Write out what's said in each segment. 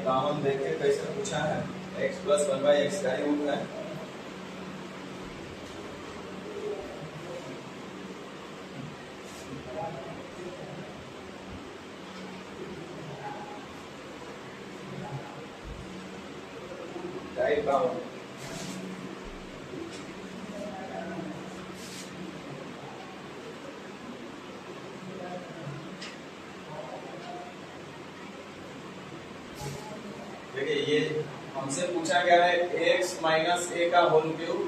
Common देखे कैसे पूछा है, x प्लस 1/x का ही रूट है। कॉमन देखिए, ये हमसे पूछा गया है x माइनस a का होल क्यूब,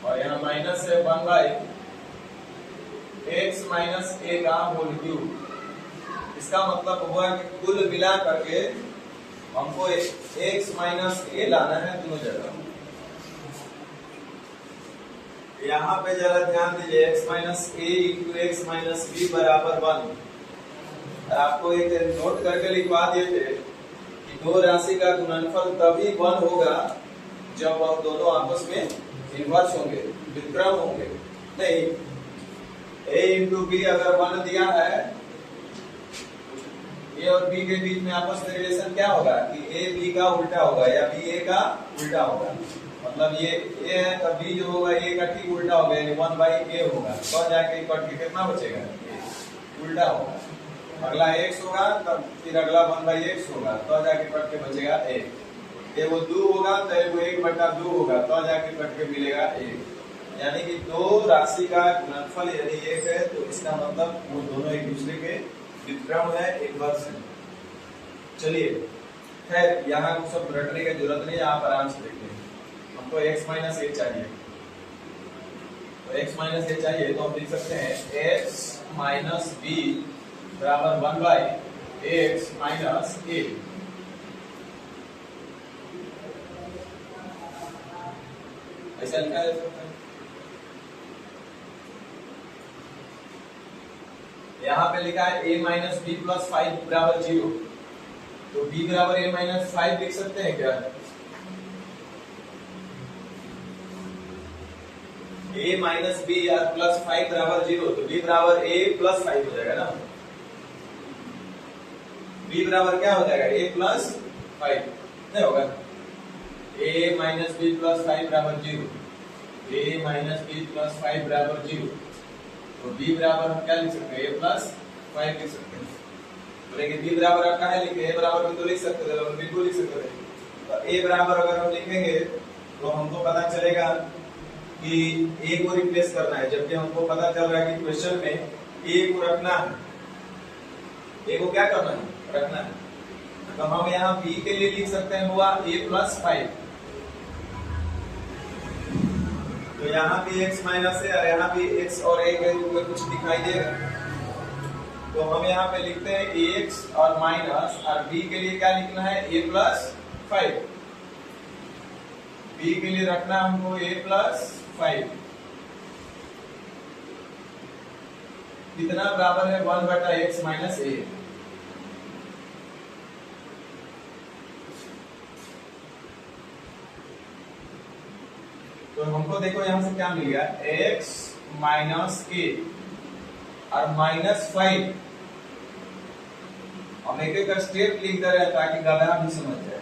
और यहाँ माइनस है 1/x माइनस a का होल क्यूब। इसका मतलब हुआ कि कुल मिला करके हमको x माइनस a लाना है दोनों जगह। यहाँ पे जरा ध्यान दीजिए, x minus a into x minus b बराबर 1। आपको एक नोट करके लिखवा दिए थे कि दो राशि का गुणनफल तभी 1 होगा जब वह दोनों आपस में इन्वर्स होंगे, व्युत्क्रम होंगे। नहीं, a इंटू बी अगर 1 दिया है, a और b के बीच में आपस में रिलेशन क्या होगा कि a b का उल्टा होगा या b a का उल्टा होगा। मतलब ये a है तब b जो होगा a का ठीक उल्टा होगा, यानी 1/a होगा। तो जाके कट के कितना बचेगा, उल्टा होगा। अगला x होगा तब फिर अगला 1/x होगा, तो जाके कट के बचेगा 1। ये वो 2 होगा तो वो 1/2 होगा, तो जाके कट के मिलेगा 1। यानी कि दो राशि का गुणनफल यदि 1 है तो इसका मतलब वो दोनों एक दूसरे के व्युत्क्रम है, इनवर्स है। चलिए खैर, यहाँ कुछ सब रटने की जरूरत नहीं है, आप आराम से देखिए। हमको x माइनस a चाहिए, तो x माइनस a चाहिए तो हम लिख सकते हैं x माइनस b बराबर 1/x माइनस a। ऐसा लिखा जा सकता है। यहाँ पे लिखा है a माइनस b प्लस 5 बराबर 0, तो b बराबर a माइनस 5 लिख सकते हैं क्या? a माइनस b और प्लस 5 बराबर 0, तो b बराबर a प्लस 5 हो जाएगा ना। b बराबर क्या हो जाएगा, a प्लस 5 नहीं होगा। a माइनस b प्लस 5 बराबर 0, a माइनस b प्लस 5 बराबर 0, तो b बराबर हम क्या लिख सकते हैं, a प्लस 5 लिख सकते हैं। तो लेकिन b बराबर आप कहाँ लिखे, a बराबर भी तो लिख सकते थे, हम बिल्कुल लिख सकते थे। तो a बराबर अगर हम लिखेंगे तो हमको पता चलेगा कि a को रिप्लेस करना है, जबकि हमको पता चल रहा है कि क्वेश्चन में a को रखना है। a को क्या करना है, रखना है। तो हम यहाँ b के लिए लिख सकते हैं हुआ a प्लस 5, तो यहाँ भी x माइनस है और यहाँ भी x और a के रूप में कुछ दिखाई देगा, तो हम यहाँ पे लिखते हैं ax और माइनस, और b के लिए क्या लिखना है, a प्लस 5। b के लिए रखना हमको a प्लस 5, कितना बराबर है 1/x माइनस a। तो हमको देखो यहाँ से क्या मिल गया, x माइनस a और माइनस 5। हम एक एक स्टेप लिख दे रहे हैं ताकि गधा भी समझ जाए।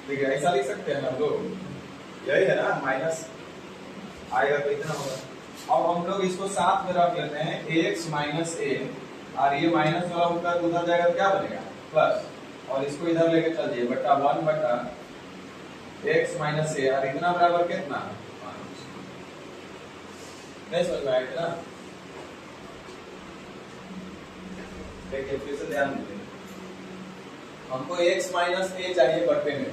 ठीक है, ऐसा लिख सकते हैं हम लोग, यही है ना, माइनस आएगा तो इतना होगा। अब हम लोग इसको साथ में रख लेते हैं, x माइनस a, और ये माइनस वाला उधर जाएगा तो क्या बनेगा, प्लस, और इसको इधर लेके चल जाइए, बटा 1/x माइनस a, और इतना बराबर कितना, नहीं समझ में आया ना। देखिए फिर से ध्यान दीजिए, हमको x माइनस a चाहिए बट्टे में,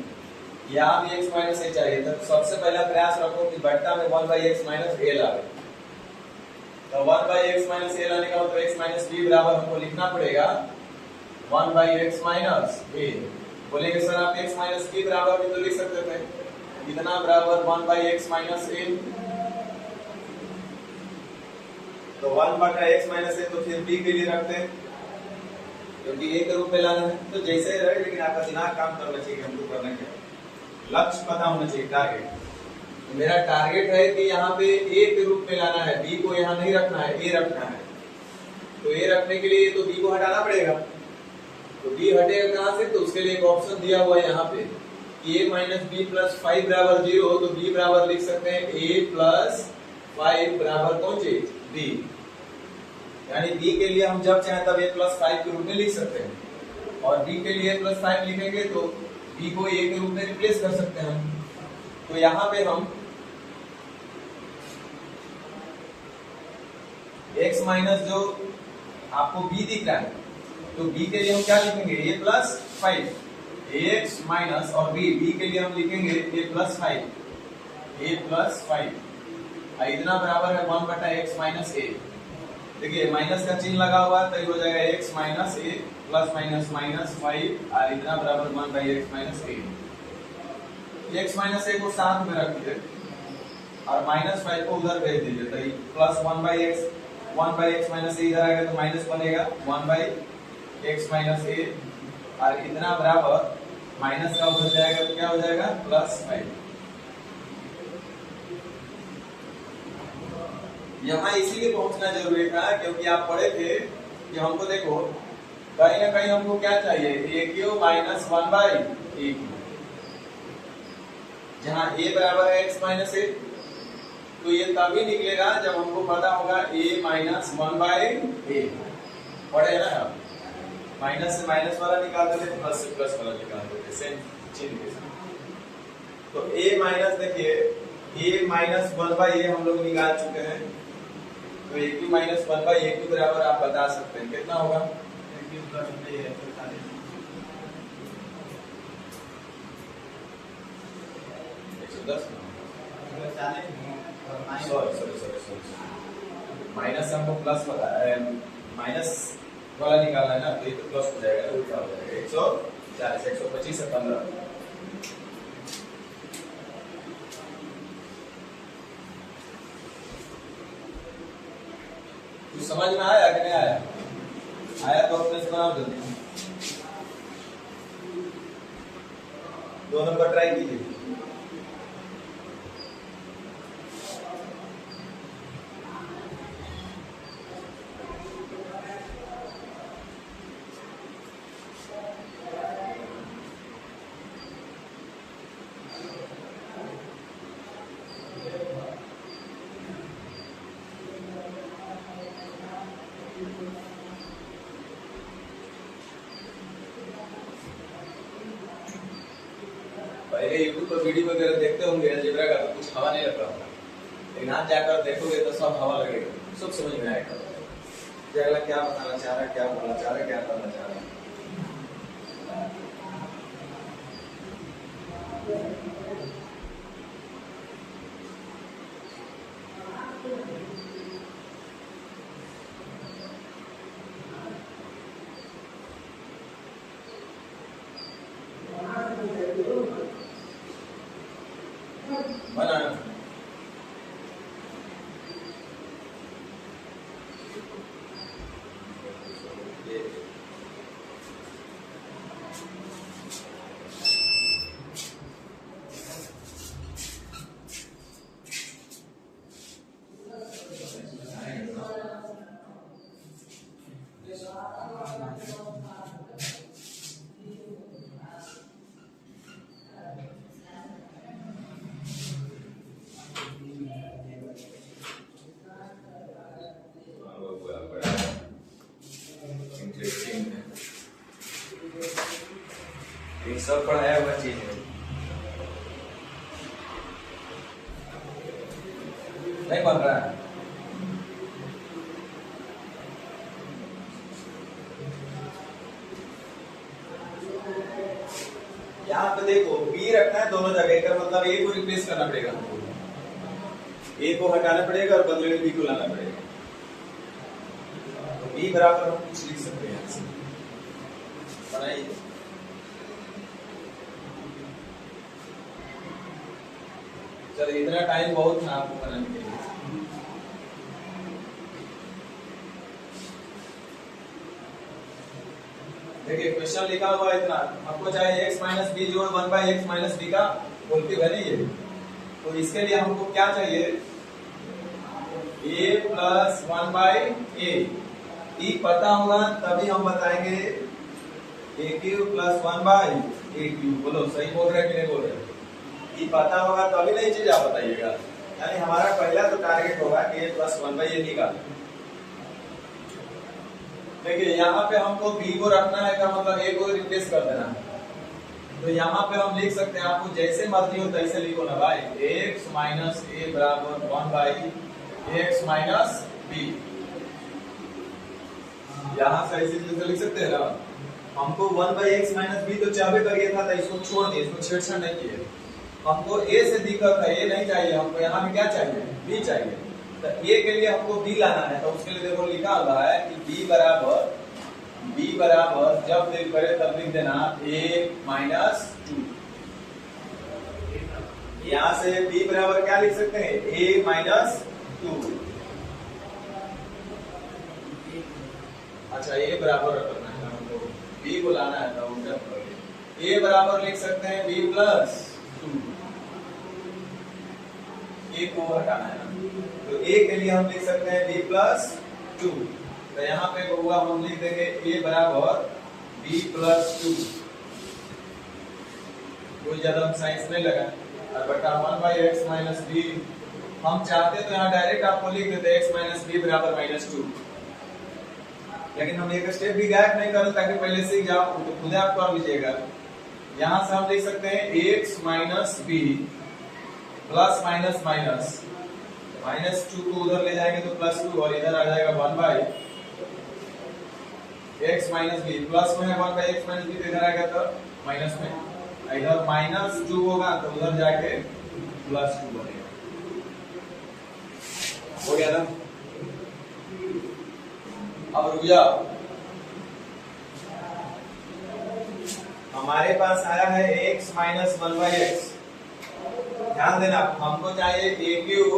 यहाँ भी x माइनस a चाहिए, तो सबसे पहला प्रयास रखो कि बट्टा में 1/x माइनस a लावे। तो 1/x माइनस a लाने का मतलब x माइनस b बराबर हमको लिखना पड़ेगा 1/x माइनस a। बोलेंगे सर आप x माइनस b बराबर भी तो लिख सकते थे, कितना बराबर 1/x माइनस a, तो 1/x माइनस a, तो फिर b के लिए रखते हैं क्योंकि a के रूप में लाना है। तो जैसे रहे, लेकिन आपका दिमाग काम करना चाहिए, हमको करना क्या, लक्ष्य पता होना चाहिए, टारगेट। तो मेरा टारगेट है कि यहाँ पे a के रूप में लाना है, b को यहाँ नहीं रखना है, a रखना है। तो a रखने के लिए तो b को हटाना पड़ेगा, तो b हटेगा कहां से, तो उसके लिए एक ऑप्शन दिया हुआ है यहाँ पे a माइनस बी प्लस 5 बराबर 0, तो b बराबर लिख सकते हैं a प्लस 5 बराबर कौन चीज b, यानी b के लिए हम जब चाहे तब a प्लस 5 के रूप में लिख सकते हैं, और b के लिए प्लस 5 लिखेंगे तो b को a के रूप में रिप्लेस कर सकते हैं हम। तो यहाँ पे हम x माइनस जो आपको b दिख रहा है, तो b के लिए हम क्या लिखेंगे a प्लस 5, ax माइनस, और b के लिए हम लिखेंगे a प्लस 5, इतना बराबर है 1 बटा x माइनस a। देखिए माइनस का चिन्ह लगा हुआ है तो ये हो जाएगा x minus a plus minus minus 5 और इतना बराबर 1 by x minus a। x minus a को साथ में रखिए और माइनस 5 को उधर भेज दीजिए, तो plus 1 by x minus a इधर आएगा तो माइनस बनेगा 1 बाई x माइनस a, और इतना बराबर माइनस का उधर जाएगा तो क्या हो जाएगा प्लस 5। यहाँ इसीलिए पहुंचना जरूरी था क्योंकि आप पढ़े थे कि हमको देखो कहीं ना कहीं हमको क्या चाहिए, a Q minus 1 by a Q, जहाँ a बराबर है x माइनस a, तो ये तभी निकलेगा जब हमको पता होगा a माइनस 1 बाई a। पढ़े ना आप, माइनस से माइनस वाला निकालते थे, प्लस से प्लस वाला निकालते थे, सेम चिन्ह के साथ। तो a माइनस देखिए a माइनस 1 बाई a हम लोग निकाल चुके हैं, तो a Q minus 1 by a Q बराबर आप बता सकते हैं कितना होगा, a क्यू प्लस माइनस हमको प्लस माइनस वाला निकालना है ना, तो ये तो प्लस हो जाएगा, तो क्या हो जाएगा 140, 125 से 15। कुछ समझ में आया कि नहीं आया? आया तो अपने बनाओ जल्दी, 2 नंबर ट्राई कीजिए। पहले यूट्यूब पर वीडियो वगैरह देखते होंगे अलजेब्रा का, तो कुछ हवा नहीं लग रहा होगा, लेकिन आज जाकर देखोगे तो सब हवा लगेगा, सब समझ में आएगा कि अगला क्या बताना चाह रहा है, क्या बोलना चाह रहा है, क्या करना चाह रहा है। बना सब पढ़ाया हुआ चीज है, नहीं बन रहा है। यहाँ पे देखो बी रखना है दोनों जगह का, मतलब ए को रिप्लेस करना पड़ेगा हमको, ए को हटाना पड़ेगा और बदले में बी को लाना पड़ेगा। तो बी बराबर हम कुछ लिख सकते हैं, यहाँ से बनाइए। चलो इतना टाइम बहुत था आपको बनाने के लिए। देखिए क्वेश्चन लिखा हुआ है इतना, आपको चाहे x माइनस बी जोड़ 1 बाई एक्स माइनस बी का बोलते हुए नहीं है, तो इसके लिए हमको क्या चाहिए, a प्लस 1 बाई ए। ई पता होगा तभी हम बताएंगे A cube plus 1 by A cube. बोलो सही बोल रहे हैं कि नहीं बोल रहे? ये पता होगा तो अभी नहीं चीज आप बताइएगा। यानी हमारा पहला तो टारगेट होगा कि ए प्लस 1 बाई ए निकालना। देखिए यहाँ पे हमको बी को रखना है, का मतलब ए को रिप्लेस कर देना है। तो यहाँ पे हम लिख सकते हैं, आपको जैसे मर्जी हो तैसे लिखो ना भाई। x माइनस ए बराबर 1 बाई एक्स माइनस बी। यहाँ से ऐसे लिख सकते हैं ना। हमको 1 बाई एक्स माइनस बी तो चाहे करिए था, तो इसको छोड़ दिए, इसको छेड़छाड़ नहीं किए। हमको ए से दिक्कत है, ए नहीं चाहिए हमको, यहाँ पे क्या चाहिए? बी चाहिए। तो ए के लिए हमको बी लाना है, तो उसके लिए देखो लिखा हुआ है कि बी बराबर जब दिल करे तब लिख देना ए माइनस 2। यहाँ से बी बराबर क्या लिख सकते हैं? ए माइनस 2। अच्छा ए बराबर रखना है हमको, बी को लाना है तो उल्टा ए बराबर लिख सकते हैं बी प्लस 2। ए को हटाना है ना, तो ए के लिए हम लिख सकते हैं बी प्लस 2। तो यहाँ पे होगा हम लिख देंगे ए बराबर बी प्लस 2। कोई ज्यादा साइंस नहीं लगा, और बटा 1 बाई एक्स माइनस बी। हम चाहते तो यहाँ डायरेक्ट आपको लिख देते एक्स माइनस बी बराबर माइनस 2, लेकिन हम एक स्टेप भी गैप नहीं करें ताकि पहले सीख जाओ, तो खुद आप कर लीजिएगा। यहाँ से हम लिख सकते हैं x minus b plus minus minus minus 2 को उधर ले जाएंगे तो प्लस 2, और इधर आ जाएगा 1 by x minus b. Plus में है 1 बाई एक्स माइनस बी, तो इधर आएगा तो माइनस में, इधर माइनस 2 होगा तो उधर जाके प्लस 2 बनेगा। हो गया ना? अब रुक जाओ, हमारे पास आया है x माइनस 1 बाई एक्स। ध्यान देना, हमको चाहिए ए क्यूब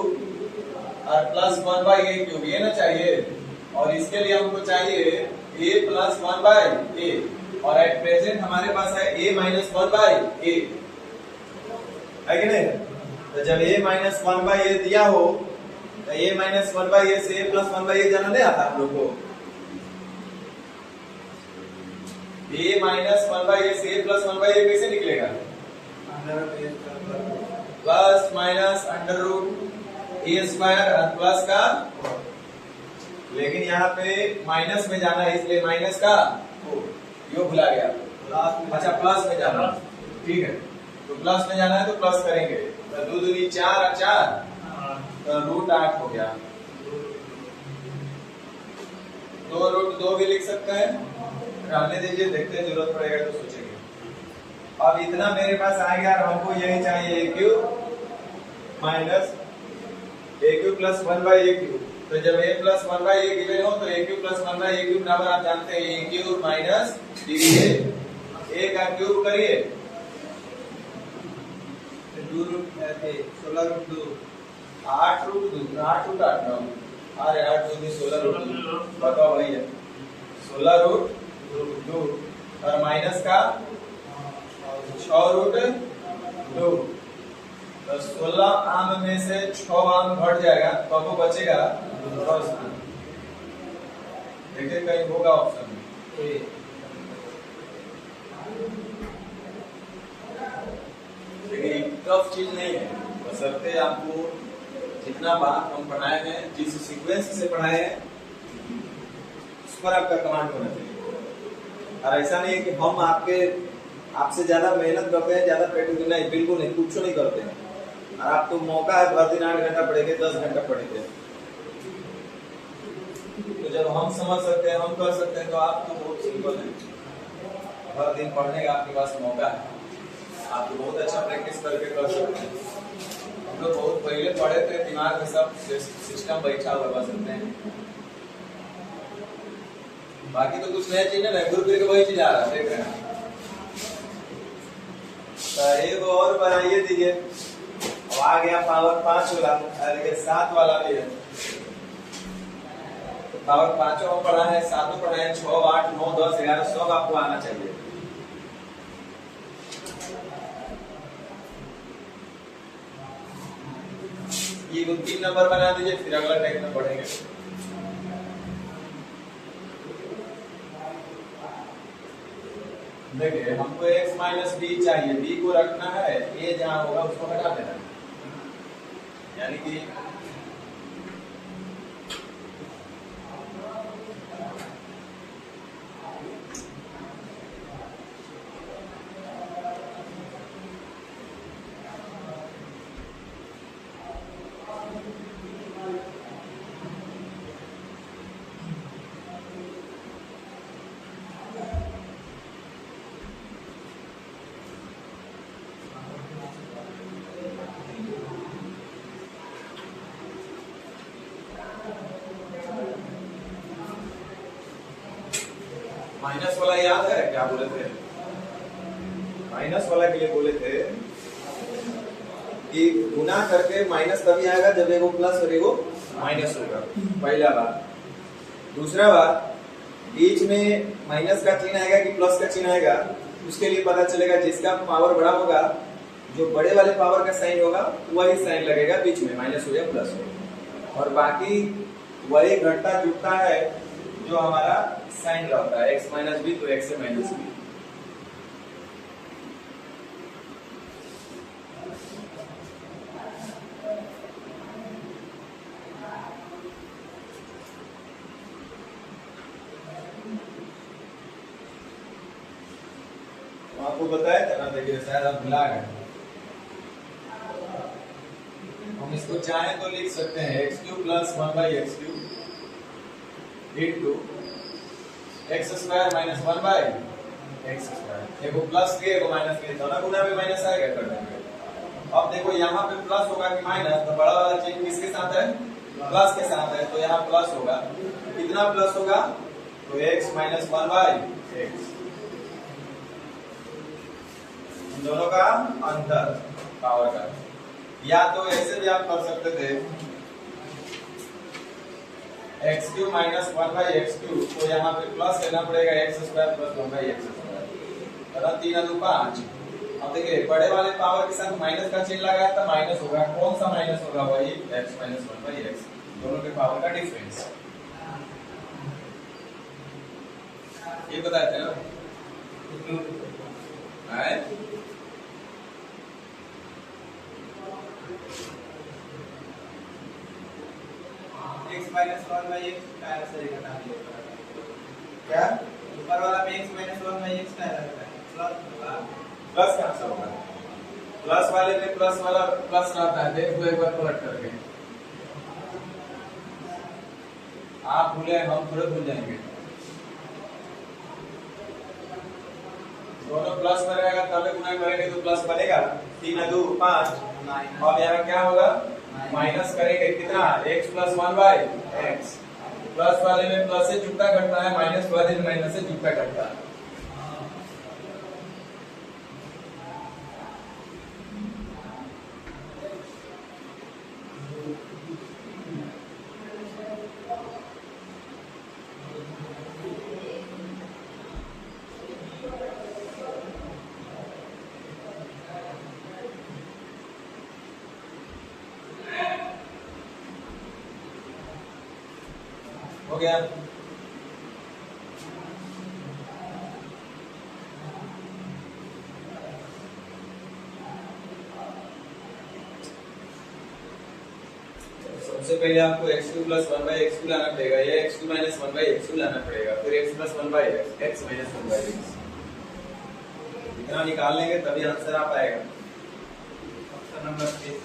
और प्लस 1 बाई ए क्यूब, ये ना चाहिए। और इसके लिए हमको चाहिए a प्लस 1 बाई ए, और एट प्रेजेंट हमारे पास है a माइनस 1 बाई ए, है कि नहीं? तो जब a माइनस 1 बाई ए दिया हो तो a माइनस 1 बाई ए से a प्लस 1 बाई ए जाना नहीं आता हम लोग को। a माइनस 1 बाई ए से a प्लस 1 बाई ए कैसे निकलेगा? प्लस माइनस अंडर रूट ए स्क्वायर और प्लस का, लेकिन यहाँ पे माइनस में जाना है इसलिए माइनस का यो भुला गया। अच्छा प्लस में जाना, ठीक है, तो प्लस में जाना है तो प्लस करेंगे। तो 2 दूनी 4 और 4 तो रूट 8 हो गया। 2 रूट 2 भी लिख सकते हैं, रहने दीजिए, देखते हैं जरूरत पड़ेगा तो सोचेंगे। अब इतना मेरे पास आ गया, हमको यही चाहिए A cube minus A cube plus 1 by A cube. तो जब a plus 1 by A given हो तो A cube plus 1 by A cube बराबर आप जानते हैं ए क्यूब माइनस ए का क्यूब करिए 2 रूट 16 रूट 2 8 रूट 2 8 रूट 8 9, अरे 8 2 16 रूट 2, बताओ भैया 16 रूट 2 और माइनस का 6 रूट 2। तो 16 आम में से 6 आम घट जाएगा तो आपको बचेगा 10 आम। देखिए कहीं होगा ऑप्शन में। देखिए टफ चीज नहीं है, बशर्ते आपको जितना बात हम पढ़ाए हैं, जिस सीक्वेंस से पढ़ाए हैं उस पर आपका कमांड होना चाहिए। और ऐसा नहीं है कि हम आपसे ज्यादा मेहनत करते हैं, ज्यादा प्रैक्टिस नहीं, बिल्कुल नहीं, कुछ नहीं करते हैं। और आपको मौका है भर दिन 8 घंटा पढ़ेंगे, 10 घंटा पढ़ेंगे, तो जब हम समझ सकते हैं, हम कर सकते हैं, तो आप तो बहुत सिंपल है। भर दिन पढ़ने का आपके पास मौका है, आप तो बहुत अच्छा प्रैक्टिस करके कर सकते हैं। हम लोग बहुत पहले पढ़े थे, दिमाग में सब सिस्टम बैठा हुआ बस सकते हैं। बाकी तो कुछ नया चीज है, गुरु के वही चीज आ रहा है, देख रहे हैं। एक और बनाइए दीजिए, अब आ गया पावर 5 वाला, लेकिन 7 वाला भी है। पावर 5 हम पढ़ा है, 7 पढ़ा है, 6 8 9 10 11 सब आपको आना चाहिए। ये 3 नंबर बना दीजिए, फिर अगला टाइप में पढ़ेंगे। देखिए हमको x माइनस बी चाहिए, b को रखना है, a जहां होगा उसको हटा देना है। यानी कि माइनस वाला याद है क्या बोले थे? माइनस वाला के लिए बोले थे कि गुना करके माइनस तभी आएगा जब एगो प्लस और एगो माइनस होगा, पहला बात। दूसरा बात, बीच में माइनस का चिन्ह आएगा कि प्लस का चिन्ह आएगा, उसके लिए पता चलेगा जिसका पावर बड़ा होगा, जो बड़े वाले पावर का साइन होगा वही साइन लगेगा बीच में, माइनस हो या प्लस हो। और बाकी वही घटता जुटता है जो हमारा साइन रहता है, x माइनस बी तो x से माइनस बी। आपको बताया था ना, देखिए शायद आप भुला गए। हम इसको चाहे तो लिख सकते हैं x cube plus 1/x cube into x square minus 1/x square. एगो प्लस के एगो माइनस के, दोनों गुना में माइनस आएगा कर देंगे। अब देखो यहाँ पे प्लस होगा कि माइनस, तो बड़ा वाला चिन्ह किसके साथ है? प्लस के साथ है, तो यहाँ प्लस होगा। कितना प्लस होगा? तो x माइनस 1/x, दोनों का अंतर पावर का। या तो ऐसे भी आप कर सकते थे x cube minus 1/x cube, तो यहाँ पे प्लस लेना पड़ेगा x square plus 1/x square, 3 2 5। अब देखिए बड़े वाले पावर के साथ माइनस का चिन्ह लगाया तो माइनस होगा, कौन सा माइनस होगा? वही x माइनस 1/x, दोनों के पावर का डिफरेंस। ये बताए थे ना? x माइनस 1/x का ऐसे लिखना है। क्या ऊपर वाला में x माइनस 1/x का रहता है, प्लस होगा। प्लस कहाँ से होगा? प्लस वाले में प्लस वाला प्लस रहता है, देखो एक बार पलट करके। आप भूले, हम थोड़े भूल जाएंगे। दोनों प्लस में रहेगा तब गुना करेंगे तो प्लस बनेगा, 3 2 5। और यहाँ क्या होगा? माइनस करेंगे कितना? x plus 1/x। प्लस वाले में प्लस से जुटता घटता है, माइनस वाले में माइनस से जुटता घटता है। हो गया? सबसे पहले आपको x cube plus 1/x cube लाना पड़ेगा, या x cube minus 1/x cube लाना पड़ेगा, फिर x plus 1/x, x minus 1/x। इतना निकाल लेंगे तभी आंसर आ पाएगा। Option number 3।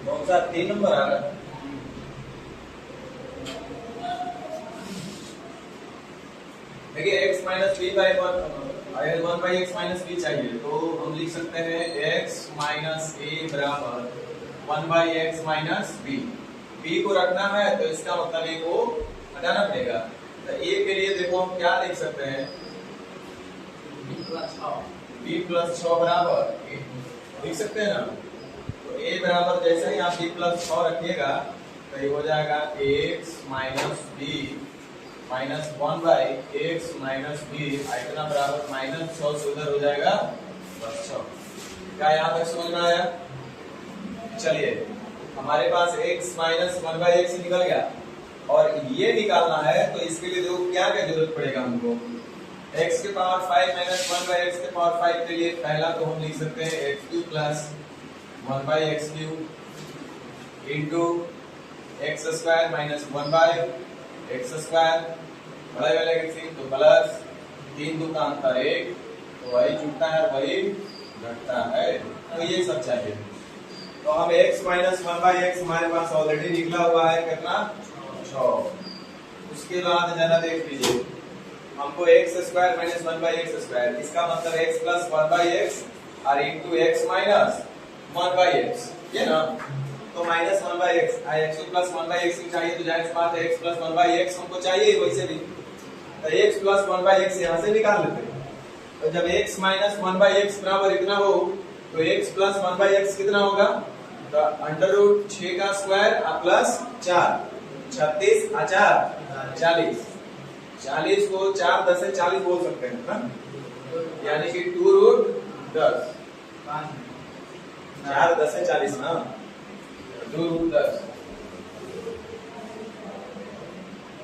कौन सा 3 नंबर आ रहा है? देखिए x माइनस बी बाई अगर 1 बाई एक्स माइनस बी चाहिए तो हम लिख सकते हैं x माइनस ए बराबर 1 by x minus b. B को रखना है तो इसका मतलब ए को हटाना पड़ेगा। तो ए के लिए देखो हम क्या लिख सकते हैं, b प्लस 6 बराबर a लिख सकते हैं ना। तो a बराबर जैसे ही आप b प्लस 6 रखिएगा तो ये हो जाएगा x minus b minus 1 by x minus b इतना बराबर माइनस 6 से उधर हो जाएगा प्लस 6। क्या यहाँ तक समझ में आया? चलिए हमारे पास x माइनस 1 बाई एक्स निकल गया और ये निकालना है तो इसके लिए देखो क्या क्या जरूरत पड़ेगा हमको। x के पावर 5 माइनस 1 बाई एक्स के पावर 5 के लिए पहला तो हम लिख सकते हैं x cube plus 1 by x cube into x square minus 1 by x square बड़े वाले के तो प्लस 3 2 का अंतर 1 तो वही जुड़ता है वही घटता है। तो ये सब चाहिए। तो हम x माइनस 1 बाई एक्स हमारे पास ऑलरेडी निकला हुआ है कितना 6। उसके बाद जरा देख लीजिए हमको x square minus 1 by x square इसका मतलब x प्लस 1 बाई एक्स और into x minus 1 by x ये ना। तो minus 1 by x x plus 1 by x चाहिए तो जाहिर सी बात है x प्लस 1 बाई एक्स हमको चाहिए वैसे भी तो x प्लस 1 बाई एक्स यहाँ से निकाल लेते हैं। तो जब x माइनस 1 बाई एक्स बराबर इतना हो तो x प्लस 1 बाई एक्स कितना होगा? तो अंडर रूट 6 का स्क्वायर प्लस 4 36 4 40 40 को 4 10 से 40 बोल सकते हैं ना, यानी कि 2 रूट 10 4 10 से 40 ना 2 root 10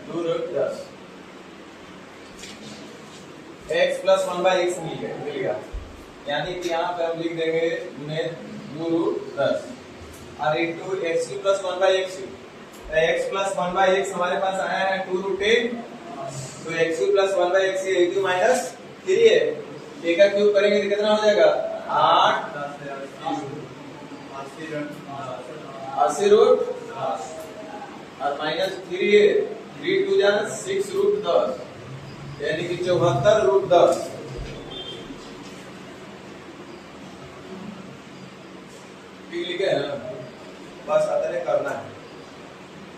2 root 10 x plus 1 by x मिल गया, यानी कि यहाँ पे हम लिख देंगे 2 रूट 10 और into x cube plus 1 by x. X plus 1 by x हमारे पास आया है 2 रूट 10 तो x cube plus 1 by x ये माइनस 3 है। a का क्यूब करेंगे तो कितना हो जाएगा 8 80 रूट और माइनस 3 है 3 2 जा 6 रूट 10 यानी कि 74 रूट 10। ठीक लिखे है ना, बस अतने करना है।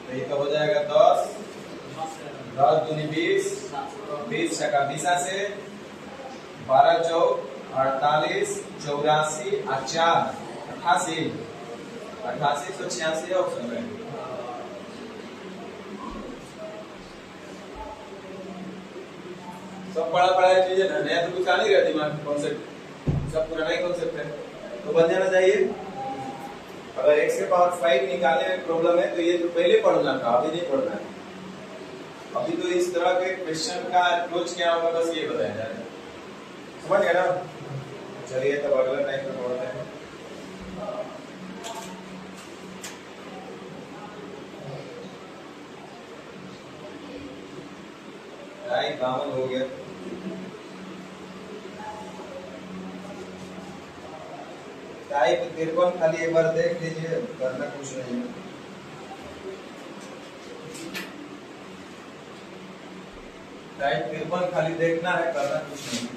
तो ये तो हो जाएगा 10 10 दूनी 20 20 छक्का 20 से 12 चौक 48 84 4 88 88 186 ऑप्शन में। सब बड़ा बड़ा चीज है ना, नया तो कुछ आ नहीं रहा दिमाग में कॉन्सेप्ट, सब पुराना ही कॉन्सेप्ट है तो बन जाना चाहिए। अगर x के पावर 5 निकालने में प्रॉब्लम है तो ये तो पहले पढ़ना था, अभी नहीं पढ़ना है। अभी तो इस तरह के क्वेश्चन का अप्रोच क्या होगा बस ये बताया जा रहा है, समझ गए ना। चलिए तब अगला टाइम पे पढ़ते हैं। टाइम 52 हो गया। टाइप 53 खाली एक बार देख लीजिए, करना कुछ नहीं है। टाइप 53 खाली देखना है, करना कुछ नहीं है।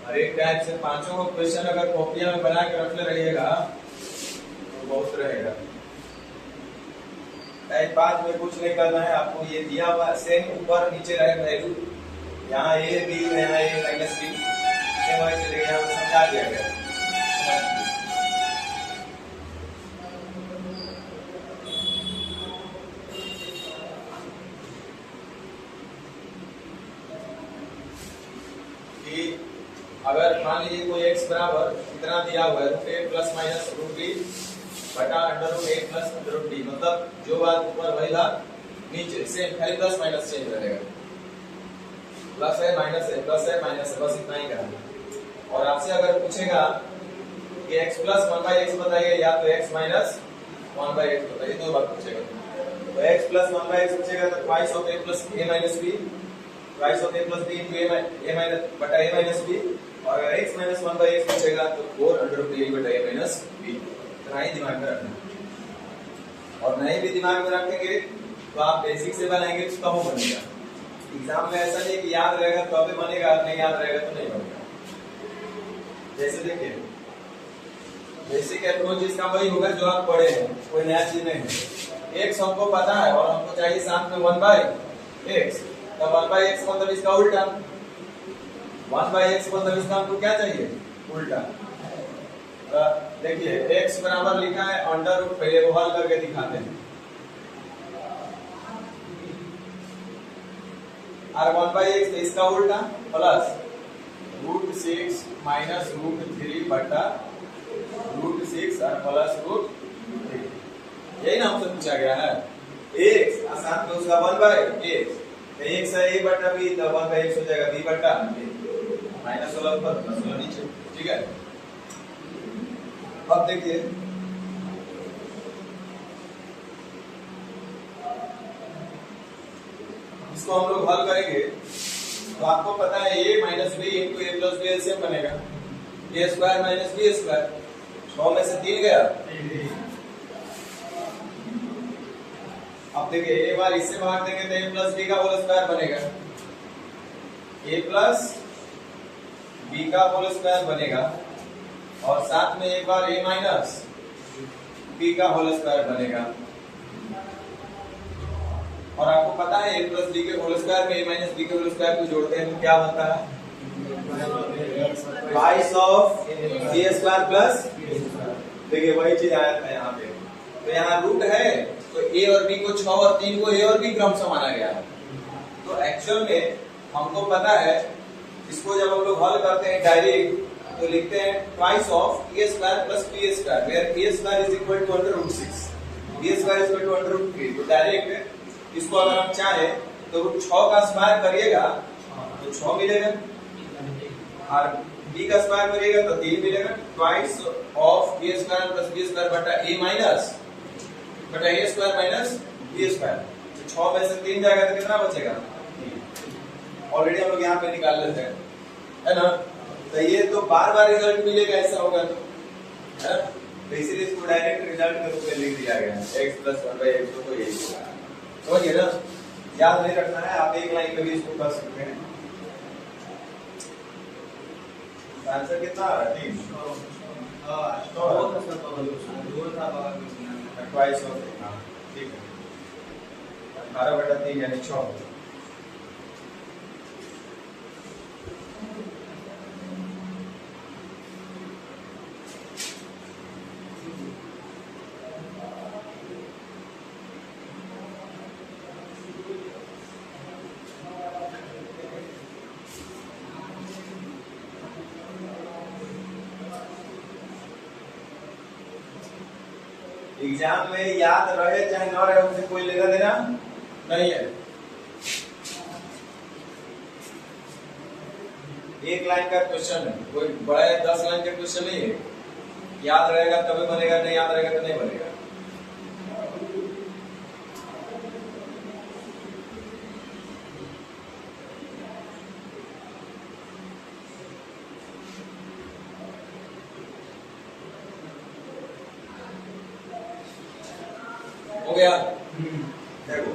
हर एक टाइप से 5 क्वेश्चन अगर कॉपियां में बना के रख ले रहिएगा तो बहुत रहेगा। टाइप 5 में कुछ नहीं करना है आपको, ये दिया हुआ सेम ऊपर नीचे रहे वैल्यू, यहाँ ए बी यहाँ ए माइनस बी सेम वैसे लेके यहाँ समझा दिया गया। अगर मान लीजिए कोई x बराबर कितना दिया हुआ है root a plus minus root b बटा under root a plus under root b, मतलब जो बात ऊपर वही बात नीचे, सेम खाली प्लस माइनस चेंज रहेगा। प्लस है माइनस है प्लस है माइनस है, बस इतना ही करना। और आपसे अगर पूछेगा कि x प्लस 1 बाई एक्स बताइए या तो x माइनस 1 बाई एक्स बताइए, दो बात पूछेगा। तो x प्लस 1 बाई एक्स पूछेगा तो twice of a plus a minus b, twice of a plus b into a minus बटा a माइनस b। और अगर x माइनस 1 बाई एक्स पूछेगा तो 4 अंडर रूट a बटा a माइनस b। इतना ही दिमाग में रखना, और नहीं भी दिमाग में रखेंगे तो आप बेसिक से बनाएंगे तो कम बनेगा। एग्जाम में ऐसा नहीं कि याद रहेगा तो अभी बनेगा, नहीं याद रहेगा तो नहीं बनेगा। जैसे देखिए बेसिक अप्रोच इसका वही होगा जो आप पढ़े हैं, कोई नया चीज नहीं है। x हमको पता है और हमको चाहिए साथ में 1/x, तो 1/x मतलब इसका उल्टा, 1/x मतलब इसका हमको क्या चाहिए, उल्टा। तो देखिए x बराबर लिखा है अंडर रूट, पहले वो हल करके दिखाते हैं। और 1/x इसका उल्टा प्लस √6 माइनस √3 बटा √6 और प्लस √3, यही ना हमसे पूछा गया है। x और साथ में उसका 1/x, x है a बटा b, तो 1/x हो जाएगा b बटा a, माइनस 16 ऊपर प्लस 16 नीचे, ठीक है। अब देखिए इसको हम लोग हल करेंगे तो आपको पता है a minus b into a plus b LCM बनेगा, a square minus b square, 6 में से 3 गया। अब देखिए एक बार इससे भाग देंगे तो a प्लस b का होल स्क्वायर बनेगा, a प्लस b का होल स्क्वायर बनेगा, और साथ में एक बार a माइनस b का होल स्क्वायर बनेगा। और आपको पता है a प्लस b के होल स्क्वायर में a माइनस b के होल स्क्वायर को जोड़ते हैं तो क्या बनता है, twice of a square plus, देखिए वही चीज आया था यहाँ पे। तो यहाँ रूट है तो a और b को 6 और 3 को a और b क्रम से माना गया है। तो एक्चुअल में हमको पता है, इसको जब हम लोग हल करते हैं डायरेक्ट तो लिखते हैं twice of a square plus b square, where a square is equal to √6, b square is equal to √3। तो डायरेक्ट इसको अगर हम चाहे तो √6 का स्क्वायर करिएगा तो 6 मिलेगा, और b का स्क्वायर करिएगा तो 3 मिलेगा। Twice of a square plus b square बटा a माइनस बटा a square minus b square, तो 6 में से 3 जाएगा तो कितना बचेगा, ऑलरेडी हम लोग यहाँ पे निकाल लेते हैं, है ना। तो ये तो बार बार रिजल्ट मिलेगा, ऐसा होगा तो, है, तो इसीलिए इसको डायरेक्ट रिजल्ट के रूप में लिख दिया गया है, x प्लस 1/x तो यही होगा। तो ये ना याद नहीं रखना है, आप एक लाइन में भी इसको कर सकते हैं। आंसर कितना आ रहा है, 3 ट्वाइस ऑफ, ठीक है, 18/3 यानी 6। एग्जाम में याद रहे चाहे न रहे उससे कोई लेना देना नहीं है। एक लाइन का क्वेश्चन है, कोई बड़ा 10 लाइन का क्वेश्चन नहीं है। याद रहेगा तभी बनेगा, नहीं याद रहेगा तो नहीं बनेगा। हो गया, देखो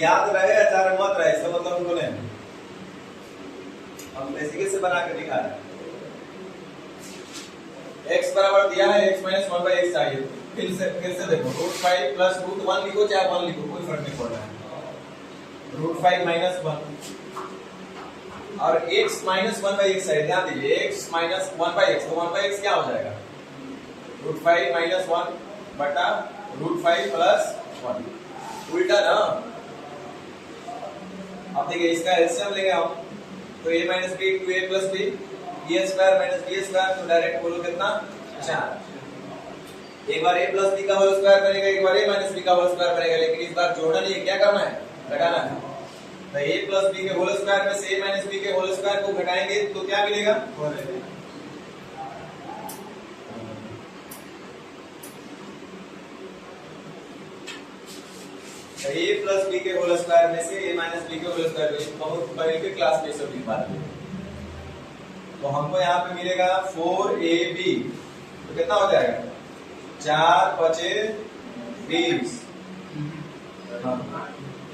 याद रहे अचार मत रहे, इसका मतलब हमको नहीं, हम बेसिक से बना के दिखा रहे हैं। x बराबर दिया है, x माइनस 1/x चाहिए। फिर से देखो √5 प्लस √1 लिखो चाहे 1 लिखो, कोई फर्क नहीं पड़ रहा है। √5 माइनस 1 और x माइनस 1/x है, ध्यान दीजिए x माइनस 1/x, तो 1/x क्या हो जाएगा, √5 माइनस 1 बटा √5 प्लस 1, उल्टा ना। अब देखिए इसका एलसीएम लेंगे हम, तो a minus b into a plus b, a square minus b square, तो डायरेक्ट बोलो कितना 4। एक बार a प्लस b का होल स्क्वायर बनेगा, एक बार a माइनस b का होल स्क्वायर बनेगा, लेकिन इस बार जोड़ना नहीं है, क्या करना है, घटाना है। तो a प्लस b के होल स्क्वायर में से a माइनस b के होल स्क्वायर को घटाएंगे तो क्या मिलेगा, a प्लस b के होल स्क्वायर में से a माइनस b के होल स्क्वायर में, बहुत पहले के क्लास में सब लिखा है। तो हमको यहाँ पे मिलेगा 4ab, तो कितना हो जाएगा 4 पचे 20 हाँ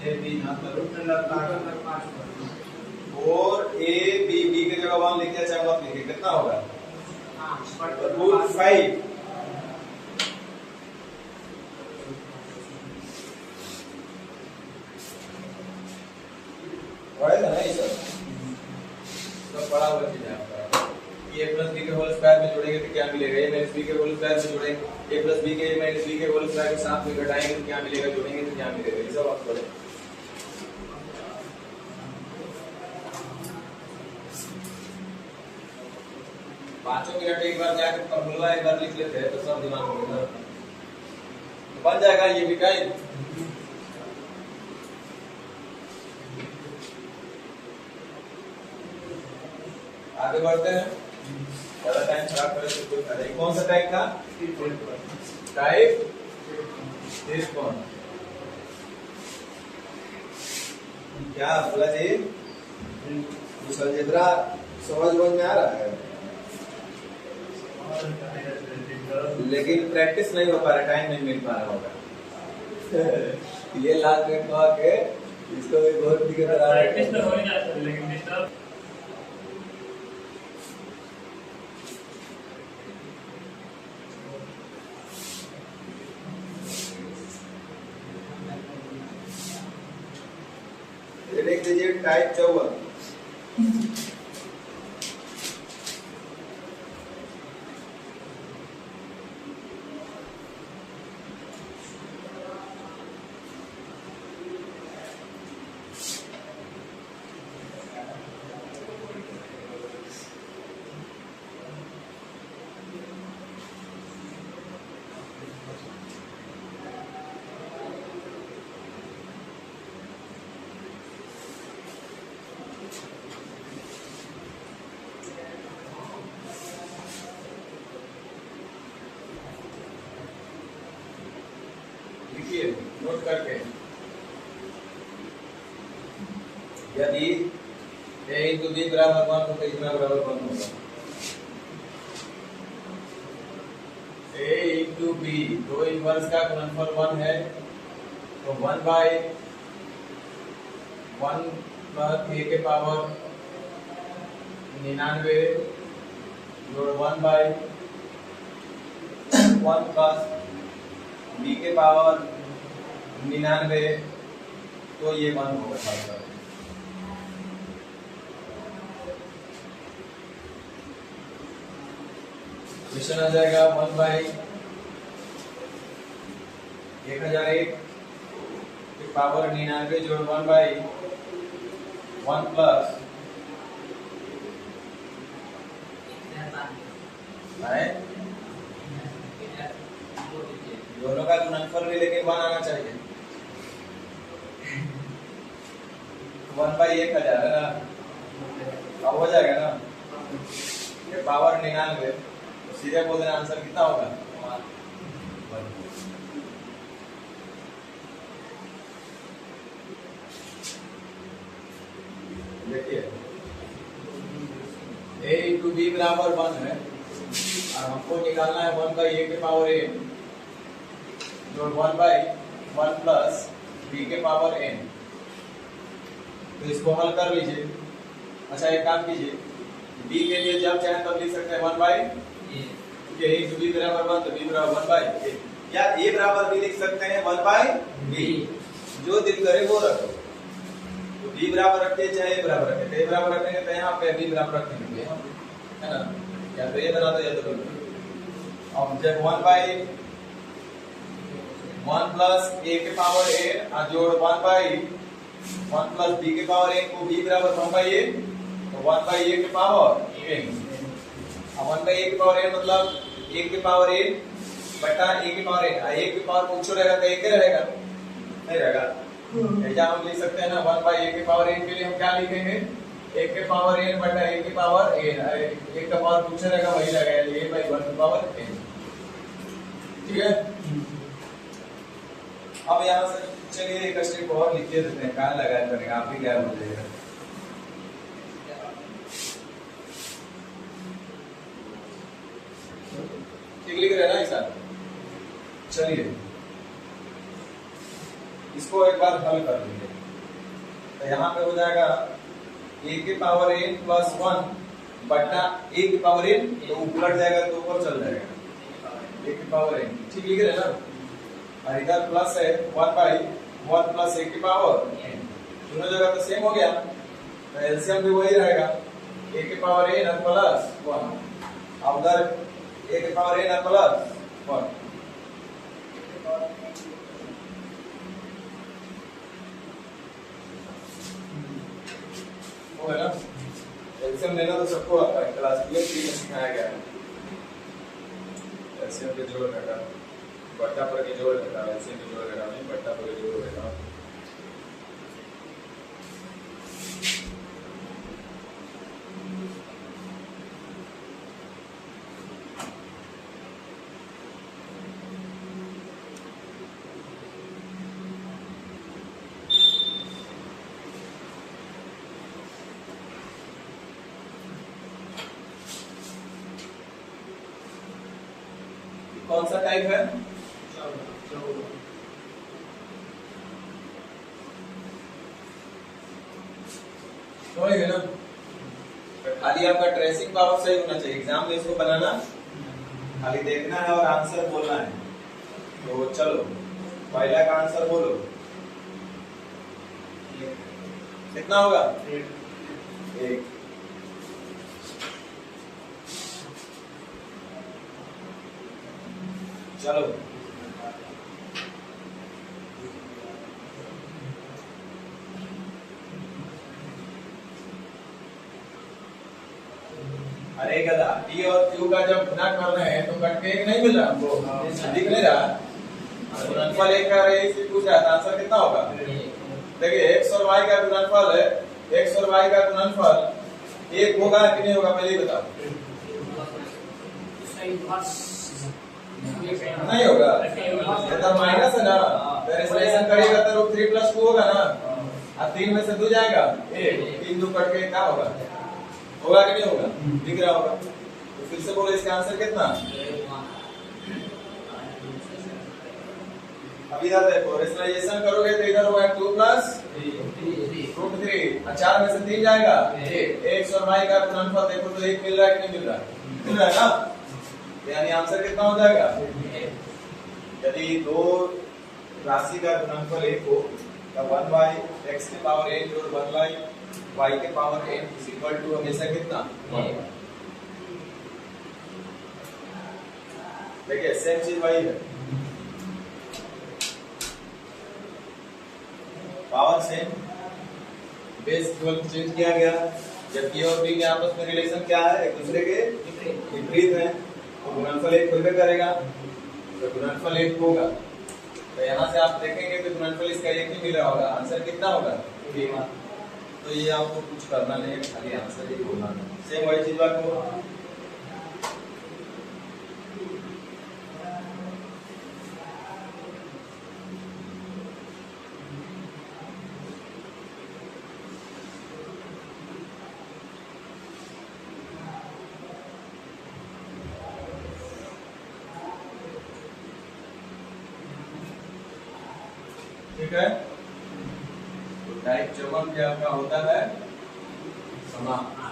ए बी ना तो रूट अंडर 5 और ए बी बी की जगह 1 लिख दिया चाहे मत लिखे कितना होगा हाँ रूट 5 पढ़ेगा नहीं सर तो बड़ा हुआ चीज है आपका ये प्लस बी के होल स्क्वायर में जोड़ेंगे तो क्या मिलेगा ए माइनस बी के होल स्क्वायर में जोड़ेंगे ए प्लस बी के माइनस बी के होल स्क्वायर के साथ में घटाएंगे तो क्या मिलेगा जोड़ेंगे तो क्या मिलेगा ये सब आप पढ़े पांचों मिनट एक बार जाकर फॉर्मूला एक बार लिख लेते हैं तो सब दिमाग में रहता है तो बन जाएगा ये भी कहीं आगे बढ़ते हैं ज्यादा टाइम खराब करे तो कोई फायदा नहीं कौन सा टाइप था टाइप दिस वन क्या बोला जी अलजेब्रा समझ में आ रहा है लेकिन प्रैक्टिस नहीं हो पा रहा टाइम नहीं मिल पा रहा होगा ये लास्ट में कहा के इसको भी बहुत दिक्कत आ रहा है प्रैक्टिस तो हो ही जाता है लेकिन डिस्टर्ब लिख दीजिए टाइप 54 लिखिए नोट करके यदि a into b बराबर 1 हो तो इतना बराबर 1 होगा a into b दो इनवर्स का गुणनफल 1 है तो 1 बाय 1 प्लस a के पावर 99 जोड़ 1 बाय 1 प्लस b के पावर 99 तो ये 1 होगा साथ क्वेश्चन आ जाएगा 1 बाई 1001 के पावर 99 जोड़ 1 बाई 1 प्लस दोनों का गुणनफल भी लेकिन 1 आना चाहिए 1 बाई 1000 है ना अब हो जाएगा ना ये पावर 99 सीधे बोल देना आंसर कितना होगा देखिए a into b बराबर 1 है और हमको निकालना है 1 बाई a के पावर a जोड़ 1 बाई 1 प्लस b के पावर n तो इसको हल कर लीजिए अच्छा एक काम कीजिए b के लिए जब चाहे तब लिख सकते हैं 1 बाई a into b बराबर 1 तो b बराबर 1 बाई a या a बराबर b लिख सकते हैं 1 बाई b जो दिल करे वो रखो तो b बराबर रखते चाहे a बराबर रखें तो a बराबर रखेंगे तो यहाँ पे b बराबर रखेंगे है ना या तो a बना दो या तो b अब जब 1 बाई 1 प्लस a के पावर a जोड़ 1 बाई 1 प्लस b के पावर n को b बराबर 1 बाई a तो 1 बाई a के पावर n अब 1 बाई a के पावर n मतलब 1 के पावर n बटा a के पावर n a के पावर पूछो रहेगा तो 1 रहेगा नहीं रहेगा ऐसा हम लिख सकते हैं ना 1 बाई a के पावर n के लिए हम क्या लिखेंगे 1 के पावर n बटा a के पावर n 1 का पावर पूछो रहेगा वही लगेगा a बाई 1 के पावर n ठीक है अब यहाँ से चलिए एक स्टेप और लिख देते हैं कहाँ लगाया करेंगे आप भी क्या बोल जाएगा ठीक लिख रहे हैं ना ऐसा चलिए इसको एक बार हल कर लीजिए। तो यहाँ पे हो जाएगा a के पावर n प्लस 1 बटा a के पावर n, तो उलट जाएगा तो ऊपर चल जाएगा a के पावर n, ठीक लिख रहे हैं ना। और इधर प्लस है 1 बाई 1 प्लस a के पावर n, दोनों जगह तो सेम हो गया, तो एलसीएम भी वही रहेगा a के पावर n और प्लस 1, और उधर a के पावर n और प्लस 1। हो गया ना। एलसीएम लेना तो सबको आता है, क्लास में सिखाया गया है। एलसीएम के जोड़ घटा, बट्टा पर के जोड़ घटा, एलसीएम के जोड़ घटा नहीं, बट्टा पर के जोड़ घटा। कौन सा टाइप है? समझ गए ना। खाली आपका ट्रेसिंग पावर सही होना चाहिए, एग्जाम में इसको बनाना, खाली देखना है और आंसर बोलना है। तो चलो पहला का आंसर बोलो, कितना होगा? 1। चलो अरे गधा, P और Q का जब गुना कर रहे हैं तो कट के 1 नहीं मिल रहा हमको, दिख नहीं रहा। गुणनफल 1 का रहे इसलिए पूछ रहा था, आंसर कितना होगा? देखिए x और y का गुणनफल है, x और y का गुणनफल 1 होगा कि नहीं होगा, पहले बताओ। नहीं होगा, ये तो माइनस है ना, रेशनलाइजेशन करिएगा तो रूट 3 प्लस 2 होगा ना, अब 3 में से 2 जाएगा 1, 3 2 कट के क्या होगा? होगा कि नहीं होगा? दिख रहा होगा। तो फिर से बोलो इसका आंसर कितना? अब इधर देखो, रेशनलाइजेशन करोगे तो इधर होगा 2 प्लस रूट 3, 4 में से 3 जाएगा 1, x और y का गुणनफल देखो तो 1 मिल रहा है कि नहीं मिल रहा है? मिल रहा है ना, यानी आंसर कितना हो जाएगा? यदि दो राशि का गुणनफल 1 हो तब 1 बाई x के पावर n जोड़ 1 बाई y के power n is equal to हमेशा कितना? 1। देखिए सेम चीज वही है, पावर सेम, बेस केवल चेंज किया गया, जबकि और बी के आपस में रिलेशन क्या है? एक दूसरे के विपरीत है, तो गुणनफल 1 होगा करेगा, तो गुणनफल 1 होगा। तो यहाँ से आप देखेंगे तो गुणनफल इसका 1 ही मिल रहा होगा, आंसर कितना होगा? 1। तो ये आपको कुछ करना नहीं है, खाली आंसर ही बोलना है। सेम वही चीज बात को ठीक है। तो टाइप 54 क्या आपका होता है? समाप्त।